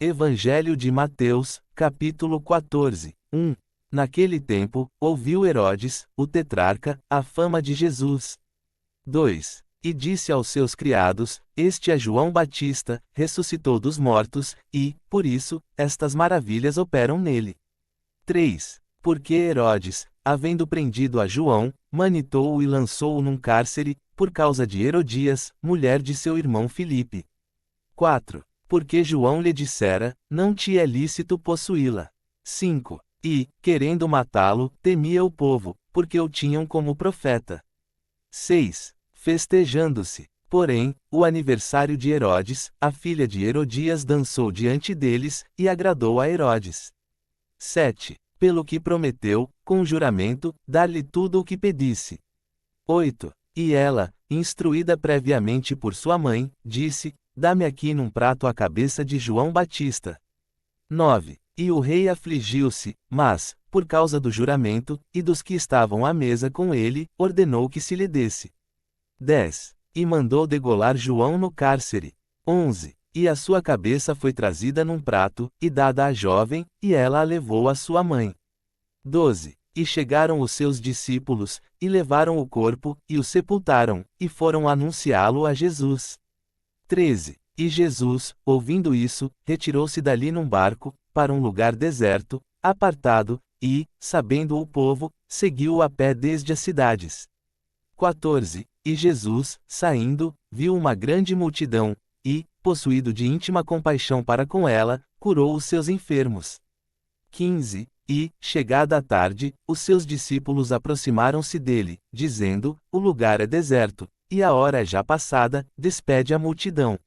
Evangelho de Mateus, capítulo 14, 1. Naquele tempo, ouviu Herodes, o tetrarca, a fama de Jesus. 2. E disse aos seus criados: Este é João Batista, ressuscitou dos mortos, e, por isso, estas maravilhas operam nele. 3. Porque Herodes, havendo prendido a João, manitou-o e lançou-o num cárcere, por causa de Herodias, mulher de seu irmão Filipe. 4. Porque João lhe dissera: Não te é lícito possuí-la. 5. E, querendo matá-lo, temia o povo, porque o tinham como profeta. 6. Festejando-se, porém, o aniversário de Herodes, a filha de Herodias dançou diante deles, e agradou a Herodes. 7. Pelo que prometeu, com juramento, dar-lhe tudo o que pedisse. 8. E ela, instruída previamente por sua mãe, disse: Dá-me aqui num prato a cabeça de João Batista. 9. E o rei afligiu-se, mas, por causa do juramento, e dos que estavam à mesa com ele, ordenou que se lhe desse. 10. E mandou degolar João no cárcere. 11. E a sua cabeça foi trazida num prato, e dada à jovem, e ela a levou à sua mãe. 12. E chegaram os seus discípulos, e levaram o corpo, e o sepultaram, e foram anunciá-lo a Jesus. 13. E Jesus, ouvindo isso, retirou-se dali num barco, para um lugar deserto, apartado, e, sabendo o povo, seguiu-o a pé desde as cidades. 14. E Jesus, saindo, viu uma grande multidão, e, possuído de íntima compaixão para com ela, curou os seus enfermos. 15. E, chegada a tarde, os seus discípulos aproximaram-se dele, dizendo: O lugar é deserto, e a hora é já passada, despede a multidão,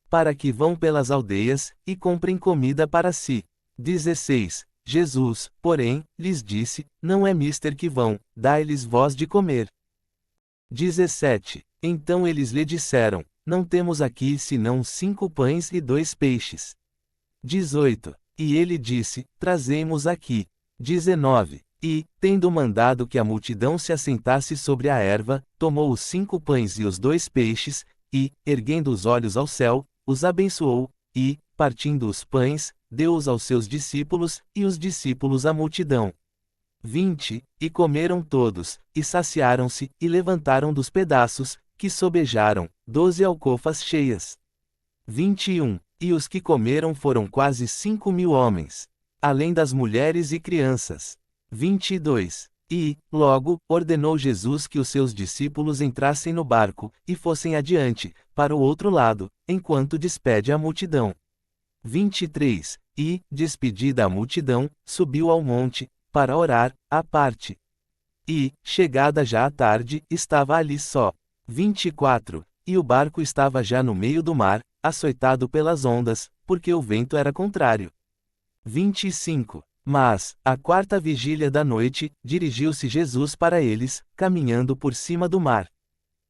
para que vão pelas aldeias, e comprem comida para si. 16. Jesus, porém, lhes disse: Não é mister que vão, dai-lhes vós de comer. 17. Então eles lhe disseram: Não temos aqui senão 5 pães e 2 peixes. 18. E ele disse: Trazei-mos aqui. 19. E, tendo mandado que a multidão se assentasse sobre a erva, tomou os 5 pães e os 2 peixes, e, erguendo os olhos ao céu, os abençoou, e, partindo os pães, deu-os aos seus discípulos, e os discípulos à multidão. 20. E comeram todos, e saciaram-se, e levantaram dos pedaços, que sobejaram, 12 alcofas cheias. 21. E os que comeram foram quase 5.000 homens, além das mulheres e crianças. 22. E, logo, ordenou Jesus que os seus discípulos entrassem no barco, e fossem adiante, para o outro lado, enquanto despede a multidão. 23. E, despedida a multidão, subiu ao monte, para orar, à parte. E, chegada já a tarde, estava ali só. 24. E o barco estava já no meio do mar, açoitado pelas ondas, porque o vento era contrário. 25. Mas, à 4ª vigília da noite, dirigiu-se Jesus para eles, caminhando por cima do mar.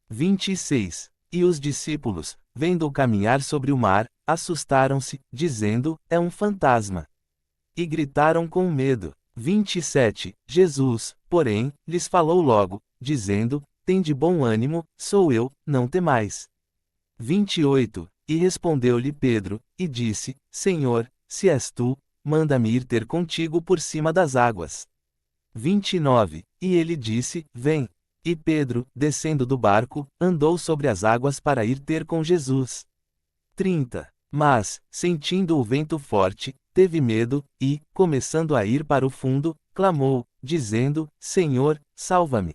26. E os discípulos, vendo-o caminhar sobre o mar, assustaram-se, dizendo: É um fantasma. E gritaram com medo. 27. Jesus, porém, lhes falou logo, dizendo: Tende bom ânimo, sou eu, não temais. 28. E respondeu-lhe Pedro, e disse: Senhor, se és tu, manda-me ir ter contigo por cima das águas. 29. E ele disse: Vem. E Pedro, descendo do barco, andou sobre as águas para ir ter com Jesus. 30. Mas, sentindo o vento forte, teve medo, e, começando a ir para o fundo, clamou, dizendo: Senhor, salva-me.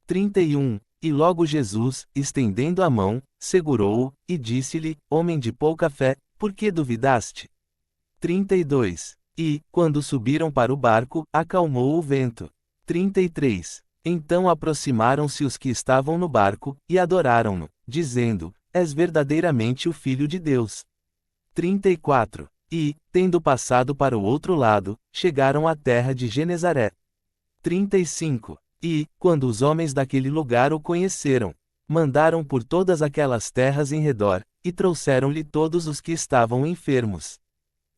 31. E logo Jesus, estendendo a mão, segurou-o, e disse-lhe: Homem de pouca fé, por que duvidaste? 32. E, quando subiram para o barco, acalmou o vento. 33. Então aproximaram-se os que estavam no barco, e adoraram-no, dizendo: És verdadeiramente o Filho de Deus. 34. E, tendo passado para o outro lado, chegaram à terra de Genezaré. 35. E, quando os homens daquele lugar o conheceram, mandaram por todas aquelas terras em redor, e trouxeram-lhe todos os que estavam enfermos.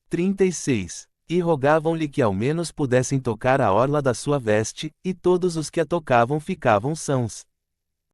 36. E rogavam-lhe que ao menos pudessem tocar a orla da sua veste, e todos os que a tocavam ficavam sãos.